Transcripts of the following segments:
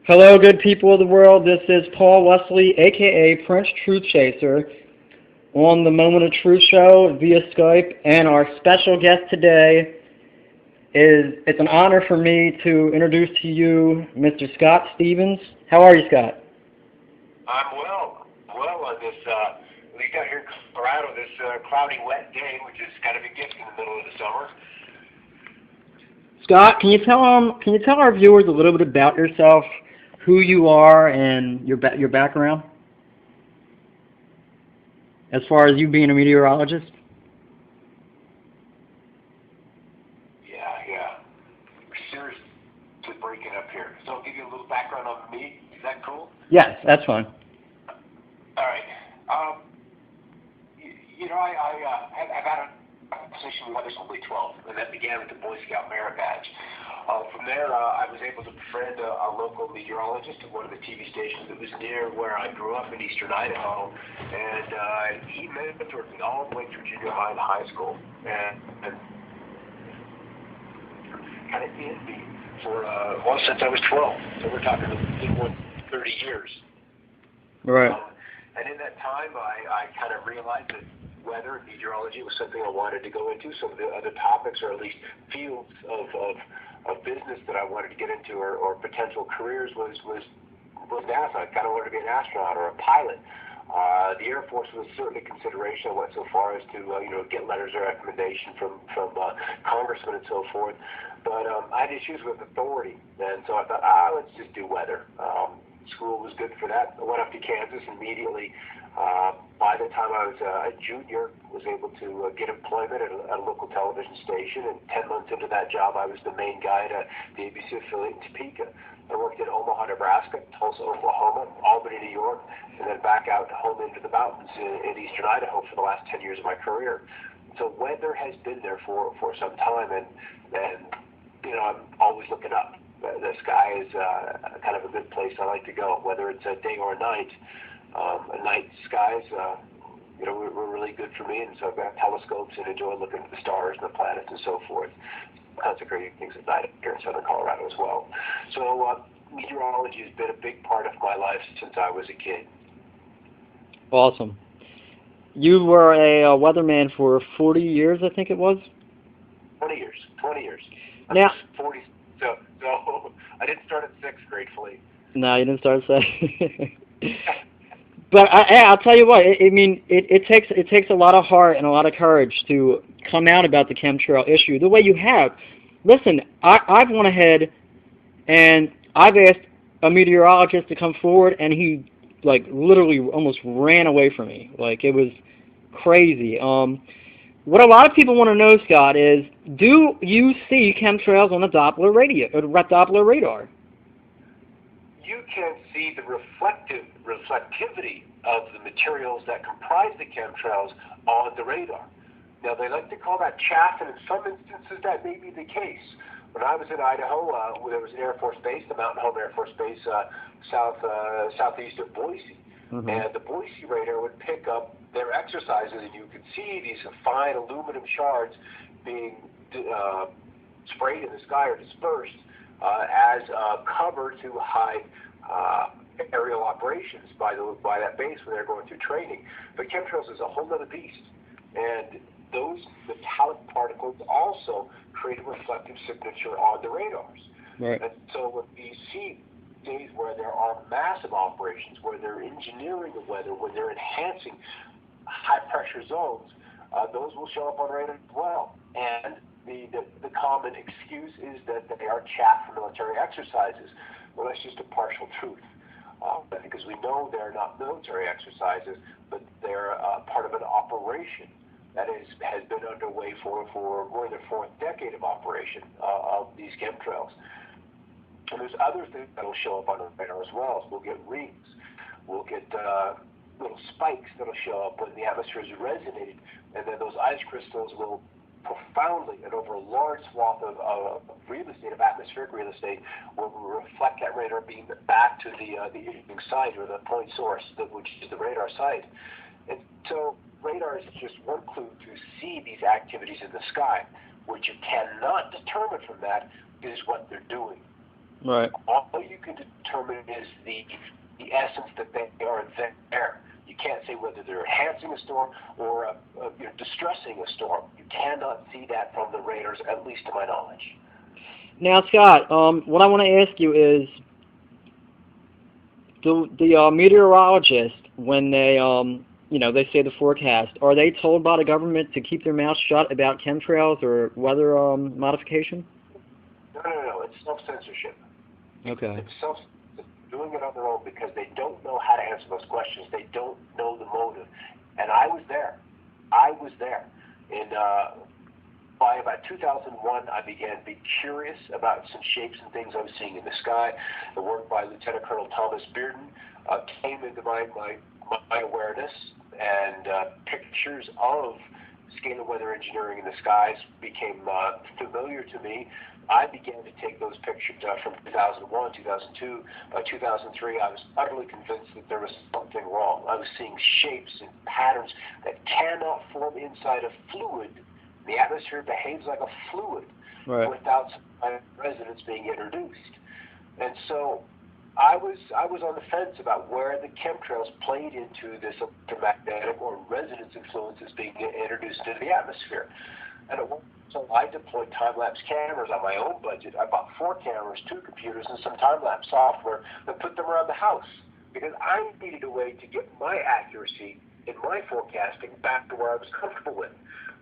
Hello, good people of the world. This is Paul Wesley, aka Prince Truth Chaser, on the Moment of Truth show via Skype. And our special guest today it's an honor for me to introduce to you Mr. Scott Stevens. How are you, Scott? I'm well on this, at least out here in Colorado, this cloudy, wet day, which is kind of a gift in the middle of the summer. Scott, can you tell our viewers a little bit about yourself, who you are, and your background, as far as you being a meteorologist? Yeah. Seriously breaking up here. So I'll give you a little background on me. Is that cool? Yes, that's fine. All right. I've had a position when I was only 12, and that began with the Boy Scout Merit Badge. From there, I was able to befriend a local meteorologist at one of the TV stations that was near where I grew up in eastern Idaho, and he mentored me all the way through junior high and high school, and kind of in me for, since I was 12. So we're talking about 30 years. Right. And in that time, I kind of realized that weather and meteorology was something I wanted to go into. Some of the other topics, or at least fields of business that I wanted to get into, or potential careers, was NASA. I kind of wanted to be an astronaut or a pilot. The Air Force was certainly a consideration. I went so far as to get letters of recommendation from congressmen and so forth. But I had issues with authority, and so I thought, let's just do weather. School was good for that. I went up to Kansas immediately. By the time I was a junior, was able to get employment at a local television station, and 10 months into that job, I was the main guy at the ABC affiliate in Topeka. I worked in Omaha, Nebraska, Tulsa, Oklahoma, Albany, New York, and then back out home into the mountains in eastern Idaho for the last 10 years of my career. So weather has been there for some time, and I'm always looking up. The sky is kind of a good place I like to go, whether it's a day or a night. Night skies, were really good for me, and so I've got telescopes and enjoy looking at the stars and the planets and so forth. Consecrating things at night here in southern Colorado as well. So meteorology has been a big part of my life since I was a kid. Awesome. You were a weatherman for 40 years, I think it was? 20 years. Now, 40. So I didn't start at 6, gratefully. No, you didn't start at 6. But I'll tell you what. It takes a lot of heart and a lot of courage to come out about the chemtrail issue the way you have. Listen, I've went ahead and I've asked a meteorologist to come forward, and he literally almost ran away from me. It was crazy. What a lot of people want to know, Scott, is do you see chemtrails on the Doppler radar? You can see the reflectivity of the materials that comprise the chemtrails on the radar. Now, they like to call that chaff, and in some instances that may be the case. When I was in Idaho, there was an Air Force base, the Mountain Home Air Force Base, southeast of Boise. Mm-hmm. And the Boise radar would pick up their exercises, and you could see these fine aluminum shards being sprayed in the sky or dispersed as cover to hide aerial operations by that base when they're going through training. But chemtrails is a whole other beast, and those metallic particles also create a reflective signature on the radars. Right. And so when you see days where there are massive operations, where they're engineering the weather, where they're enhancing high-pressure zones, those will show up on radar as well. And the common excuse is that they are chaff for military exercises. Well, that's just a partial truth, because we know they're not military exercises, but they're part of an operation that has been underway for more than the 4th decade of operation of these chemtrails. And there's other things that will show up on the radar as well. So we'll get rings, we'll get little spikes that will show up when the atmosphere is resonating, and then those ice crystals will profoundly and over a large swath of real estate, of atmospheric real estate, will reflect that radar beam back to the imaging site, or the point source, which is the radar site. And so radar is just one clue to see these activities in the sky. What you cannot determine from that is what they're doing. Right. All you can determine is the essence that they are there. You can't say whether they're enhancing a storm or distressing a storm. You cannot see that from the radars, at least to my knowledge. Now, Scott, what I want to ask you is, the meteorologists, when they they say the forecast, are they told by the government to keep their mouth shut about chemtrails or weather modification? No. It's self-censorship. Okay. It's doing it on their own because they don't know how to answer those questions. They don't know the motive. And I was there. By about 2001, I began to be curious about some shapes and things I was seeing in the sky. The work by Lieutenant Colonel Thomas Bearden came into my awareness, and pictures of scalar weather engineering in the skies became familiar to me. I began to take those pictures from 2001, 2002, 2003. I was utterly convinced that there was something wrong. I was seeing shapes and patterns that cannot form inside a fluid. The atmosphere behaves like a fluid without some resonance being introduced. And so I was on the fence about where the chemtrails played into this electromagnetic or resonance influences being introduced into the atmosphere. And so I deployed time-lapse cameras on my own budget. I bought 4 cameras, 2 computers, and some time-lapse software and put them around the house because I needed a way to get my accuracy in my forecasting back to where I was comfortable with.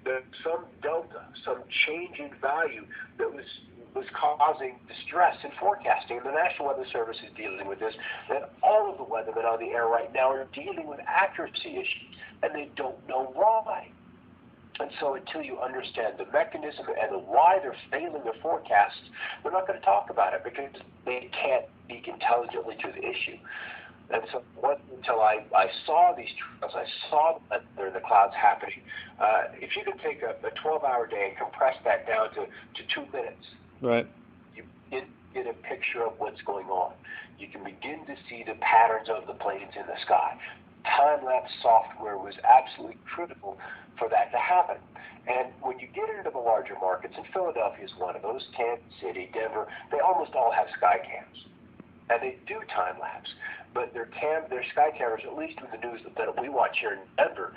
There's some delta, some change in value that was causing distress in forecasting. And the National Weather Service is dealing with this, and all of the weathermen on the air right now are dealing with accuracy issues, and they don't know why. And so until you understand the mechanism and why they're failing their forecasts, they're not going to talk about it because they can't speak intelligently to the issue. And so until I saw these trails, I saw that there are the clouds happening. If you can take a 12-hour day and compress that down to 2 minutes, right, you get a picture of what's going on. You can begin to see the patterns of the planes in the sky. Time-lapse software was absolutely critical for that to happen. And when you get into the larger markets, and Philadelphia is one of those, Kansas City, Denver, they almost all have sky cams. And they do time-lapse. But their sky cameras, at least with the news that we watch here in Denver,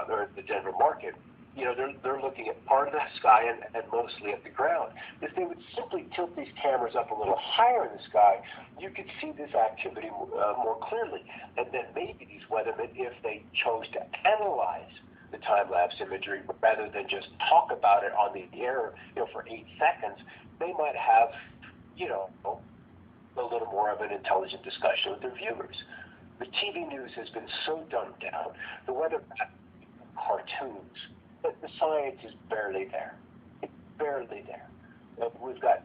or the Denver market, they're looking at part of the sky and mostly at the ground. If they would simply tilt these cameras up a little higher in the sky, you could see this activity more clearly. And then maybe these weathermen, if they chose to analyze the time-lapse imagery rather than just talk about it on the air, for 8 seconds, they might have, a little more of an intelligent discussion with their viewers. The TV news has been so dumbed down. The weather cartoons. But the science is barely there. It's barely there. We've got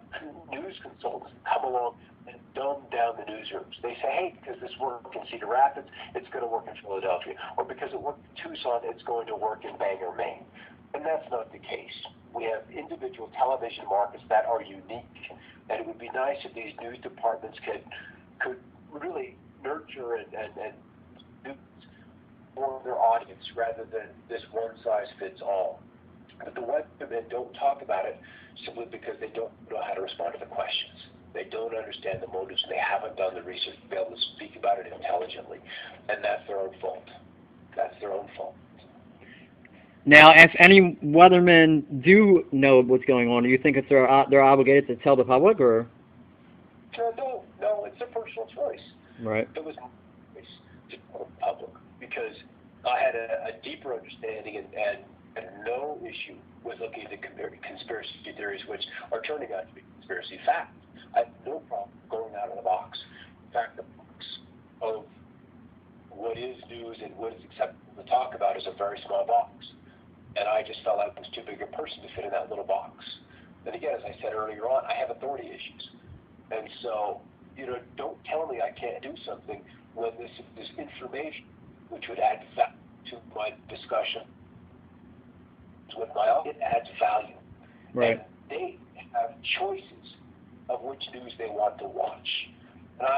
news consultants come along and dumb down the newsrooms. They say, hey, because this worked in Cedar Rapids, it's going to work in Philadelphia. Or because it worked in Tucson, it's going to work in Bangor, Maine. And that's not the case. We have individual television markets that are unique. And it would be nice if these news departments could really nurture and do for their audience rather than this one-size-fits-all. But the weathermen don't talk about it simply because they don't know how to respond to the questions. They don't understand the motives, and they haven't done the research to be able to speak about it intelligently. And that's their own fault. That's their own fault. Now, if any weathermen do know what's going on, do you think it's they're obligated to tell the public, or? No, it's their personal choice. Right. It was my choice to tell the public because I had a deeper understanding and no issue with looking at the conspiracy theories, which are turning out to be conspiracy facts. I have no problem going out of the box. In fact, the box of what is news and what is acceptable to talk about is a very small box. And I just felt like I was too big a person to fit in that little box. And again, as I said earlier on, I have authority issues. And so, don't tell me I can't do something when this information, which would add value to my discussion with my audience, it adds value. Right. And they have choices of which news they want to watch. And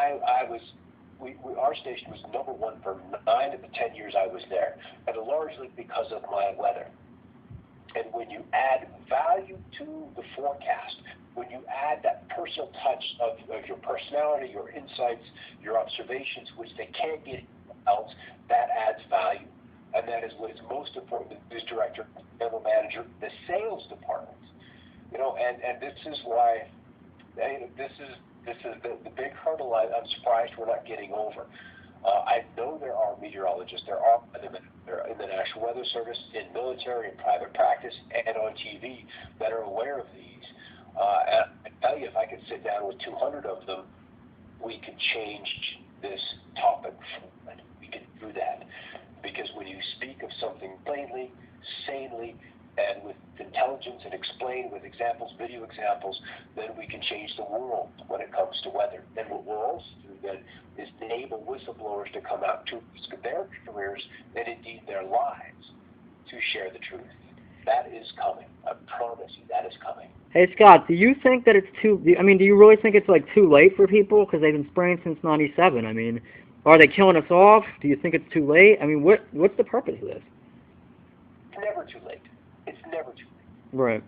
our station was number 1 for 9 of the 10 years I was there, and largely because of my weather. And when you add value to the forecast, when you add that personal touch of your personality, your insights, your observations, which they can't get else, that adds value. And that is what is most important, the news director, general manager, the sales department. And this is why, this is the big hurdle I'm surprised we're not getting over. I know there are meteorologists, there are in the National Weather Service, in military, in private practice, and on TV that are aware of these. And I tell you, if I could sit down with 200 of them, we could change this topic. We could do that. Because when you speak of something plainly, sanely, and with intelligence and explain with examples, video examples, then we can change the world when it comes to weather. And what we'll also do then is enable whistleblowers to come out to risk their careers and indeed their lives to share the truth. That is coming. I promise you, that is coming. Hey, Scott, do you think that it's do you really think it's like too late for people? Because they've been spraying since '97. I mean, are they killing us off? Do you think it's too late? I mean, what's the purpose of this? It's never too late. It's never too late. Right.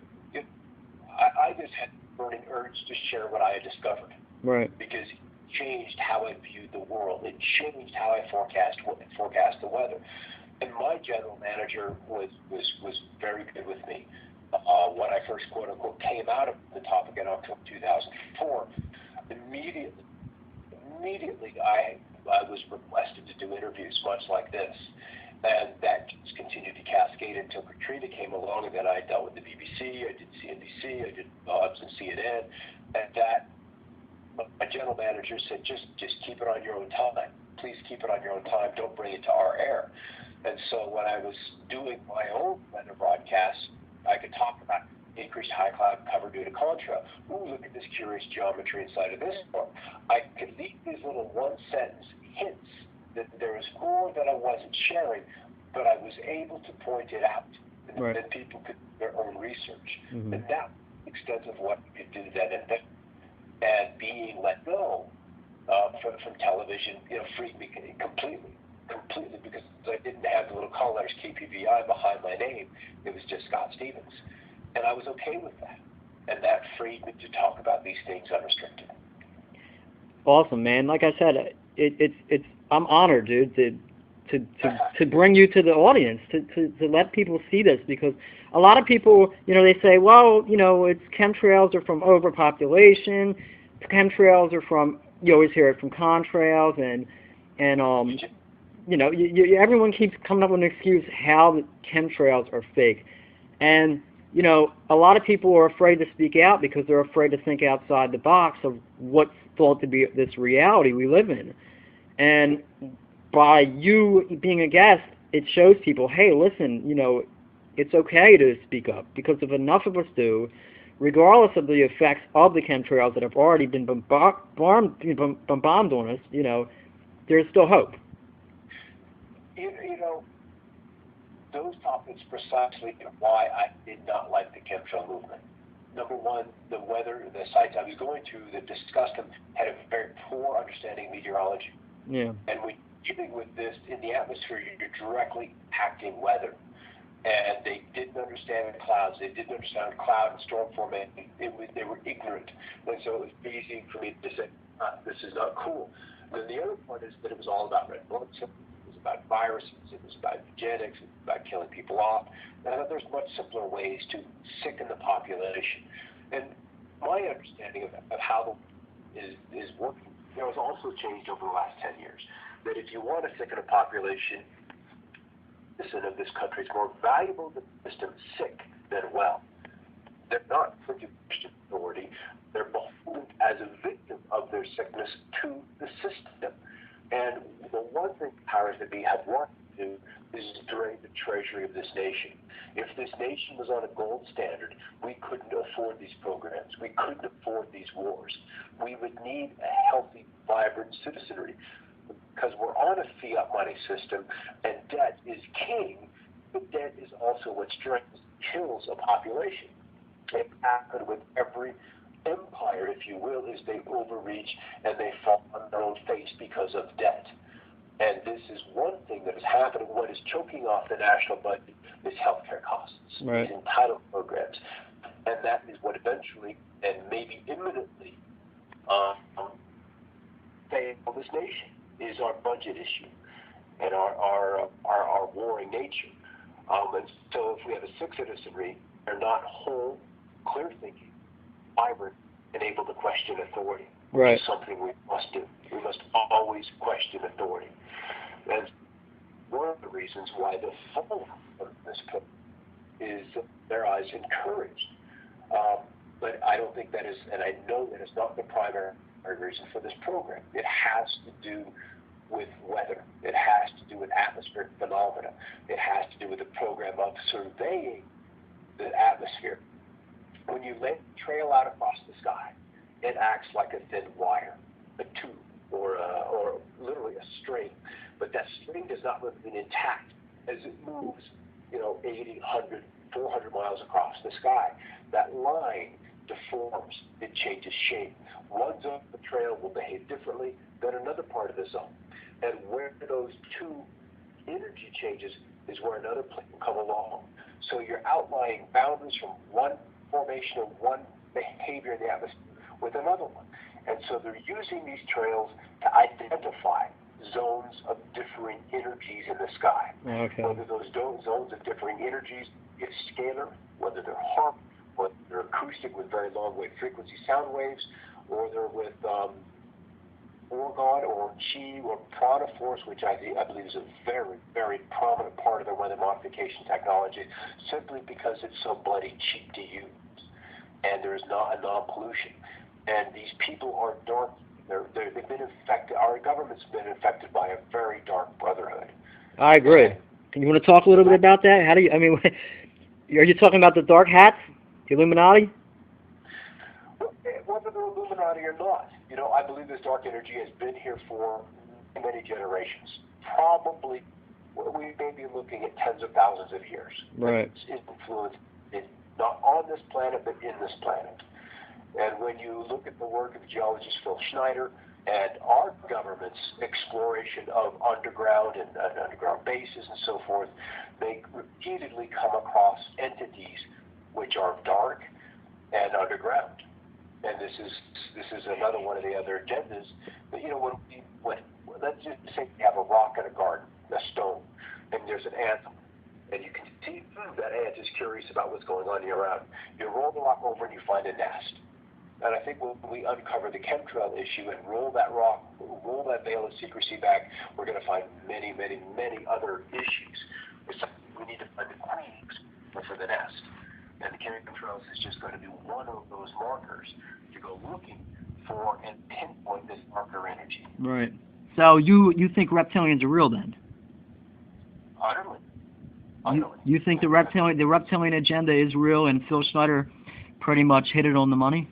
I just had a burning urge to share what I had discovered. Right. Because it changed how I viewed the world. It changed how I forecast the weather. And my general manager was very good with me. When I first, quote unquote, came out of the topic in October 2004, immediately I was requested to do interviews much like this. And that just continued to cascade until Katrina came along, and then I dealt with the BBC, I did CNBC, I did Bob's and CNN, and that my general manager said, just keep it on your own time. Please keep it on your own time. Don't bring it to our air. And so when I was doing my own weather broadcasts, I could talk about increased high cloud cover due to contrail. Ooh, look at this curious geometry inside of this storm. I could leave these little one-sentence hints that there was more that I wasn't sharing, but I was able to point it out, and right. then people could do their own research. Mm-hmm. And that was the extent of what you could do then. And being let go from television, freed me completely, because I didn't have the little call letters KPVI behind my name. It was just Scott Stevens. And I was okay with that. And that freed me to talk about these things unrestricted. Awesome, man. Like I said, it's I'm honored, dude, to bring you to the audience, to let people see this, because a lot of people, they say, well, it's chemtrails are from overpopulation, chemtrails are from, you always hear it from contrails, and everyone keeps coming up with an excuse how the chemtrails are fake. And, a lot of people are afraid to speak out because they're afraid to think outside the box of what's thought to be this reality we live in. And by you being a guest, it shows people, hey, listen, it's okay to speak up, because if enough of us do, regardless of the effects of the chemtrails that have already been bombed on us, there's still hope. Those topics precisely why I did not like the chemtrail movement. Number one, the sites I was going to that discussed them had a very poor understanding of meteorology. Yeah. And when dealing with this in the atmosphere, you're directly impacting weather. And they didn't understand clouds. They didn't understand cloud and storm formation. They were ignorant. And so it was easy for me to say, this is not cool. And then the other part is that it was all about red blood cells. It was about viruses. It was about eugenics. It was about killing people off. And there's much simpler ways to sicken the population. And my understanding of how is working has also changed over the last 10 years. That if you want to sicken a population, citizen of this country is more valuable to the system sick than well. They're not simply authority. They're beholden as a victim of their sickness to the system. And the one thing powers that be have wanted to do is drain the treasury of this nation. If this nation was on a gold standard, we couldn't afford these programs. We couldn't afford these wars. We would need a healthy, vibrant citizenry. Because we're on a fiat money system, and debt is king, but debt is also what kills a population. It happened with every empire, if you will, is they overreach and they fall on their own face because of debt. And this is one thing that is happening. What is choking off the national budget is healthcare costs, right. These entitlement programs. And that is what eventually and maybe imminently fail this nation is our budget issue and our warring nature. And so if we have a sick citizenry, they're not whole, clear-thinking, vibrant, and able to question authority, which is something we must do. We must always question authority. And one of the reasons why the fall of this book is, in their eyes, encouraged. But I don't think that is, and I know that it's not the primary reason for this program. It has to do with weather. It has to do with atmospheric phenomena. It has to do with the program of surveying the atmosphere. When you lay a trail out across the sky, it acts like a thin wire, a tube, or literally a string. But that string does not remain intact as it moves, 80, 100, 400 miles across the sky. That line deforms. It changes shape. One zone of the trail will behave differently than another part of the zone. And where those two energy changes is where another plane will come along. So you're outlining boundaries from one formation of one behavior in the atmosphere with another one. And so they're using these trails to identify zones of differing energies in the sky. Okay. Whether those zones of differing energies is scalar, whether they're harp, whether they're acoustic with very long wave frequency sound waves, or they're with orgone or chi or prana force, which I believe is a very, very prominent part of their weather modification technology, simply because it's so bloody cheap to use, and there's not a non-pollution. And these people are dark. They've been infected. Our government's been infected by a very dark brotherhood. I agree. And you want to talk a little bit about that? How do you? I mean, are you talking about the dark hats, the Illuminati? Whether they're Illuminati or not, I believe this dark energy has been here for many generations. Probably, we may be looking at tens of thousands of years. Right. Its influence is not on this planet, but in this planet. And when you look at the work of geologist Phil Schneider and our government's exploration of underground and underground bases and so forth, they repeatedly come across entities which are dark and underground. And this is another one of the other agendas. But when let's just say you have a rock in a garden, a stone, and there's an ant, and you can see that ant is curious about what's going on around. You roll the rock over and you find a nest. And I think when we uncover the chemtrail issue and roll that veil of secrecy back, we're going to find many, many, many other issues. We need to find the queens for the nest. And the chemtrails is just going to be one of those markers to go looking for and pinpoint this darker energy. Right. So you think reptilians are real then? Utterly. You think the reptilian agenda is real, and Phil Schneider pretty much hit it on the money?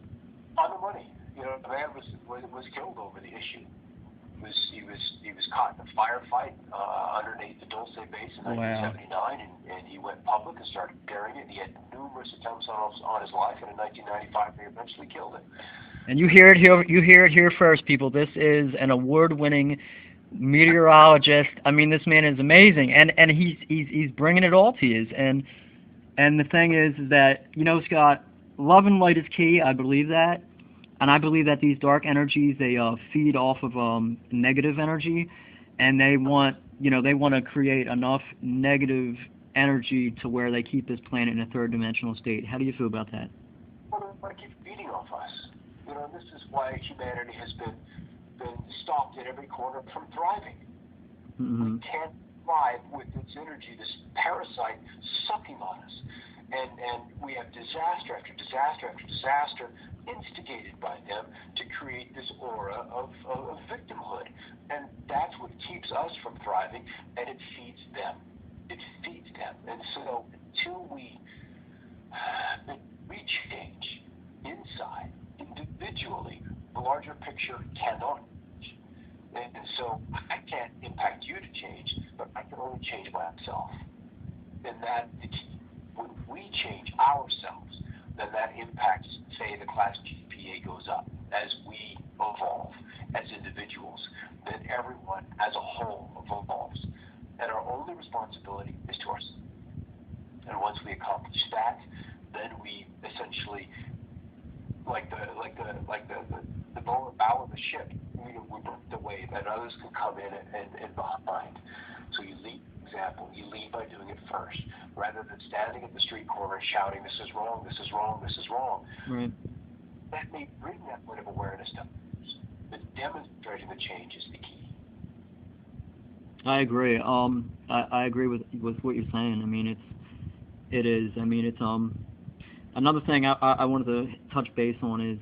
On the money. The man was killed over the issue. He was caught in a firefight underneath the Dulce base in 1979, and he went public and started carrying it. He had numerous attempts on his life, and in 1995 they eventually killed him. And you hear it here first, people. This is an award-winning meteorologist. I mean, this man is amazing, and he's bringing it all to you. And the thing is that, Scott, love and light is key. I believe that. And I believe that these dark energies, they feed off of negative energy, and they want to create enough negative energy to where they keep this planet in a third-dimensional state. How do you feel about that? Well, they want to keep feeding off us. And this is why humanity has been stopped at every corner from thriving. Mm-hmm. We can't thrive with this energy, this parasite sucking on us. And we have disaster after disaster after disaster instigated by them to create this aura of victimhood. And that's what keeps us from thriving, and it feeds them. It feeds them. And so until we change inside, individually, the larger picture cannot change. And so I can't impact you to change, but I can only change myself. And that the key. When we change ourselves, then that impacts, say, the class GPA goes up as we evolve as individuals. Then everyone as a whole evolves. And our only responsibility is to ourselves. And once we accomplish that, then we essentially, like way that others can come in and behind. So you lead example. You lead by doing it first, rather than standing at the street corner and shouting, "This is wrong, this is wrong, this is wrong." Right. That may bring that bit of awareness to others. But demonstrating the change is the key. I agree. I agree with what you're saying. I mean, it is. I mean, it's another thing I wanted to touch base on is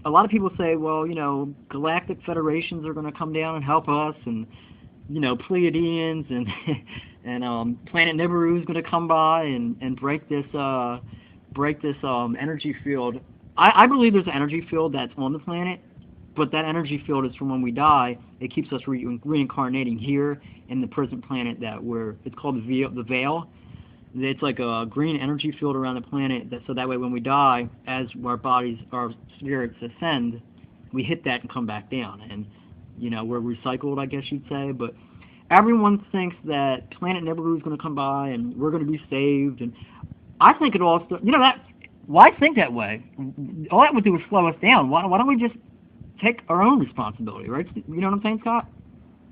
a lot of people say, well, you know, galactic federations are going to come down and help us, and you know, Pleiadians and and planet Nibiru is going to come by and break this energy field. I believe there's an energy field that's on the planet, but that energy field is from when we die. It keeps us reincarnating here in the present planet it's called the veil. It's like a green energy field around the planet, so that way when we die, as our spirits ascend, we hit that and come back down. And, you know, we're recycled, I guess you'd say. But everyone thinks that planet Nibiru is going to come by and we're going to be saved. And I think it all, you know, why think that way? All that would do is slow us down. Why don't we just take our own responsibility, right? You know what I'm saying, Scott?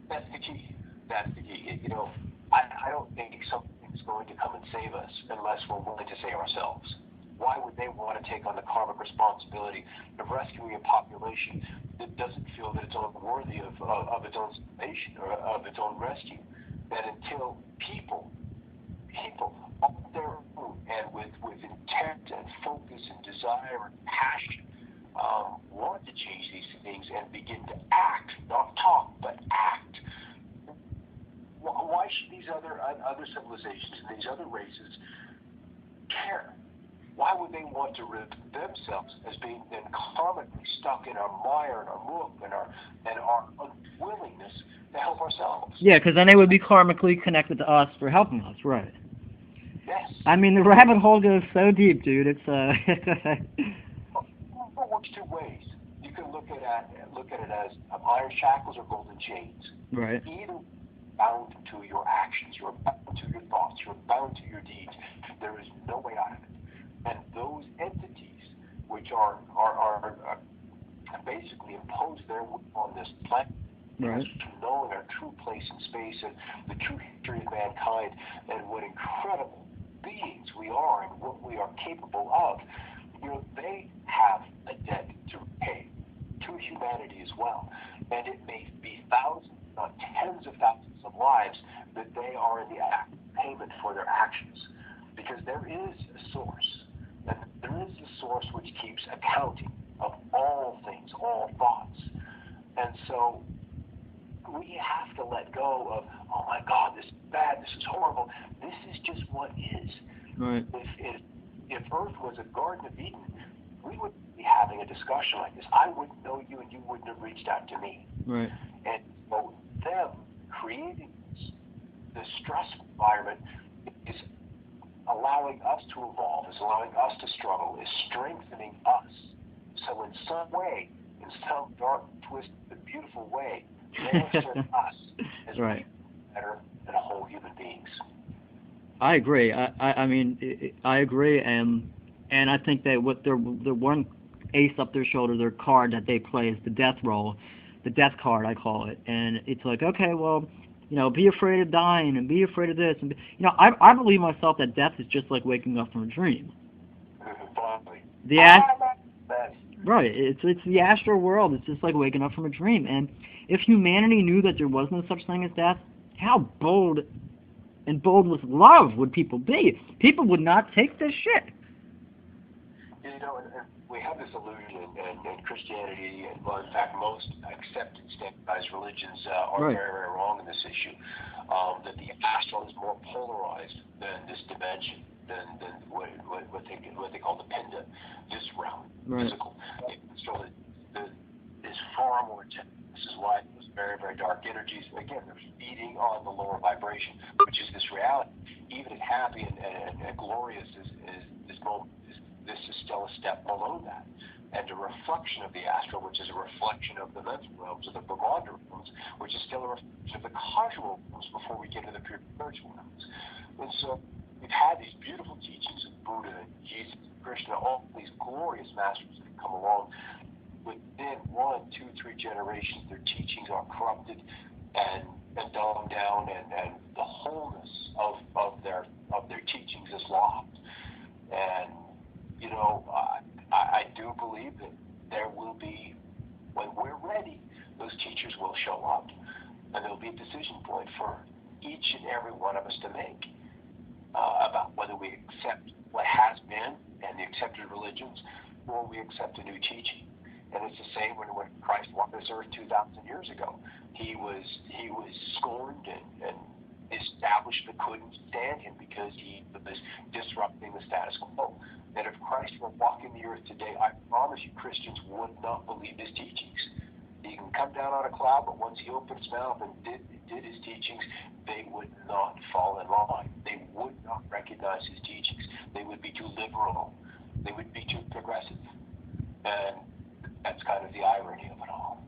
That's the key. That's the key. You know, I don't think something's going to come and save us unless we're willing to save ourselves. Why would they want to take on the karmic responsibility of rescuing a population that doesn't feel that it's worthy of its own salvation or of its own rescue? That until people on their own and with intent and focus and desire and passion want to change these things and begin to act, not talk, but act. Why should these other civilizations and these other races care? Why would they want to rid themselves as being then comically stuck in our mire and our muck and our unwillingness to help ourselves? Yeah, because then they would be karmically connected to us for helping us, right? Yes. I mean, the rabbit hole goes so deep, dude. It's It works two ways. You can look at it as iron shackles or golden chains. right. Either bound to your actions, you're bound to your thoughts, you're bound to your deeds. There is no way out of it. And those entities, which are basically impose their will on this planet, Right. knowing our true place in space and the true history of mankind and what incredible beings we are and what we are capable of, you know, they have a debt to repay to humanity as well. And it may be thousands, not tens of thousands of lives that they are in the act of payment for their actions. Because there is a source. And there is a source which keeps accounting of all things, all thoughts. And so we have to let go of, oh my God, this is bad, this is horrible. This is just what is. Right. If Earth was a Garden of Eden, we wouldn't be having a discussion like this. I wouldn't know you and you wouldn't have reached out to me. Right. And so them creating this stressful environment is allowing us to evolve, is allowing us to struggle, is strengthening us. So in some way, in some dark, twisted, but beautiful way, they have served us as right. better than whole human beings. I agree. I mean, I agree, and I think that what their one ace up their shoulder, their card that they play is the death roll, the death card, I call it. And it's like, okay, well, you know, be afraid of dying and be afraid of this. And you know, I believe myself that death is just like waking up from a dream. Right. It's the astral world. It's just like waking up from a dream. And if humanity knew that there was no such thing as death, how bold with love would people be? People would not take this shit. You know, and we have this illusion, and Christianity, and well, in fact, most accepted, standardized religions are right. very, very wrong in this issue. That the astral is more polarized than this dimension, than what they call the pinda, this realm, right. physical. So is far more intense. This is why those very, very dark energies, again, they're feeding on the lower vibration, which is this reality. Even as happy and glorious as this moment is, this is still a step below that. And a reflection of the astral, which is a reflection of the mental realms, or the Brahmanda realms, which is still a reflection of the causal realms before we get to the pure spiritual realms. And so we've had these beautiful teachings of Buddha, Jesus, Krishna, all these glorious masters that have come along. within 1, 2, 3 generations, their teachings are corrupted and dumbed down, and the wholeness of their teachings is lost. And I do believe that there will be, when we're ready, those teachers will show up, and there'll be a decision point for each and every one of us to make about whether we accept what has been and the accepted religions, or we accept a new teaching. And it's the same when Christ walked this earth 2,000 years ago. He was scorned and establishment couldn't stand him because he was disrupting the status quo. And if Christ were walking the earth today, I promise you Christians would not believe his teachings. He can come down on a cloud, but once he opened his mouth and did his teachings, they would not fall in line. They would not recognize his teachings. They would be too liberal. They would be too progressive. And that's kind of the irony of it all.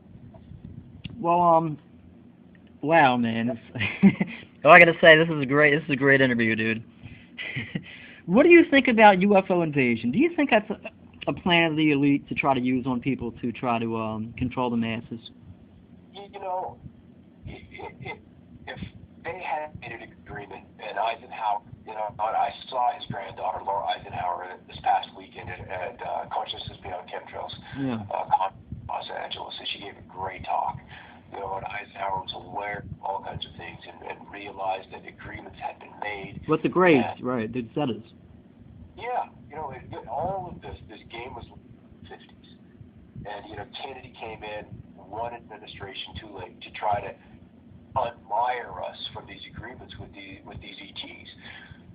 Well, wow, man. All I gotta say, this is a great interview, dude. What do you think about UFO invasion? Do you think that's a plan of the elite to try to use on people to try to control the masses? If they had made an agreement, and Eisenhower, I saw his granddaughter, Laura Eisenhower, this past weekend at Consciousness Beyond Chemtrails, Los Angeles, and she gave a great talk. And Eisenhower was aware of all kinds of things and realized that agreements had been made. With the Greys, right, the Zetas. Yeah, all of this game was in the 50s. And, Kennedy came in, one administration too late, to try to admire us from these agreements with these ETs.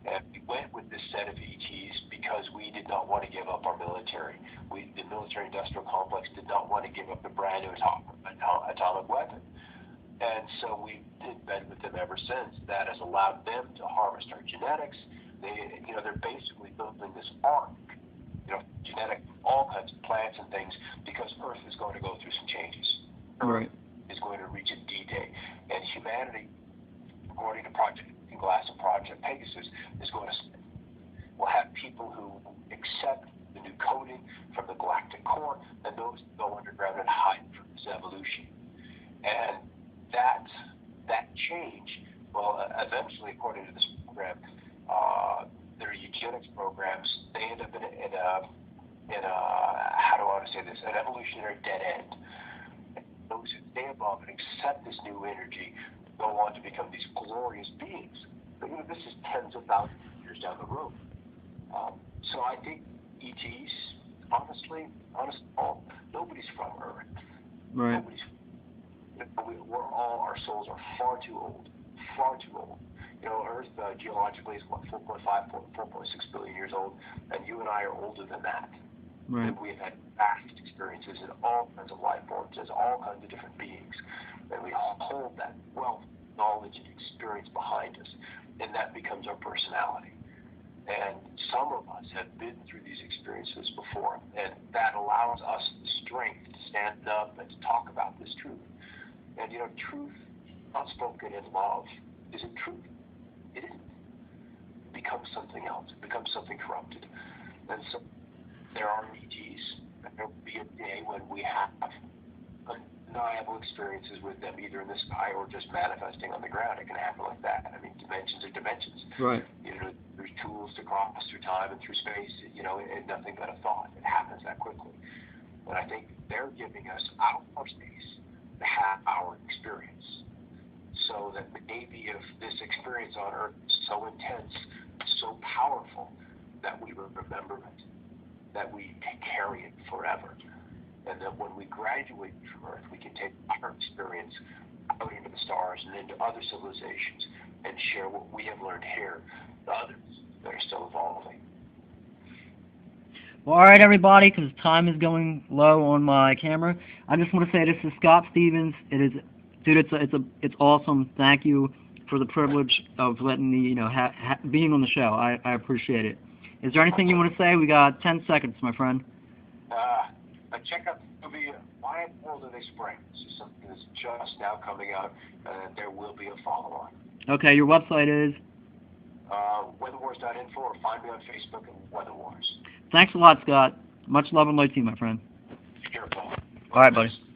And we went with this set of ETs because we did not want to give up our military. The military-industrial complex did not want to give up the brand new atomic weapon. And so we've been with them ever since. That has allowed them to harvest our genetics. They're basically building this ark, genetic, all kinds of plants and things, because Earth is going to go through some changes. Earth is going to reach a D-Day. And humanity, according to Project Glass and Project Pegasus, is going to will have people who accept the new coding from the galactic core, and those go underground and hide from this evolution. And that change, eventually, according to this program, their eugenics programs, they end up in a how do I want to say this, an evolutionary dead end. Those who stay above and accept this new energy go on to become these glorious beings. But this is tens of thousands of years down the road. So I think ETs, honestly, nobody's from Earth. Right. Our souls are far too old. Earth geologically is 4.5, 4.6 billion years old, and you and I are older than that. Right. And we've had vast experiences in all kinds of life forms, as all kinds of different beings, and we hold that wealth, knowledge, and experience behind us, and that becomes our personality. And some of us have been through these experiences before, and that allows us the strength to stand up and to talk about this truth. And truth not spoken in love isn't truth. It isn't. It becomes something else. It becomes something corrupted. And so there are ETs, and there will be a day when we have undeniable experiences with them, either in the sky or just manifesting on the ground. It can happen like that. I mean, dimensions are dimensions. Right. There's tools to cross through time and through space, and nothing but a thought. It happens that quickly. And I think they're giving us our space to have our experience, so that maybe if this experience on Earth is so intense, so powerful, that we remember it, that we carry it forever, and that when we graduate from Earth, we can take our experience out into the stars and into other civilizations and share what we have learned here to others that are still evolving. Well, all right, everybody, because time is going low on my camera. I just want to say this is Scott Stevens. Dude, it's awesome. Thank you for the privilege of letting me, being on the show. I appreciate it. Is there anything you want to say? We got 10 seconds, my friend. Check out the movie Why in the World Are They Spraying? This is something that's just now coming out, and there will be a follow-on. Okay, your website is? Weatherwars.info, or find me on Facebook at Weatherwars. Thanks a lot, Scott. Much love and light to you, my friend. Sure, Paul. All right, buddy.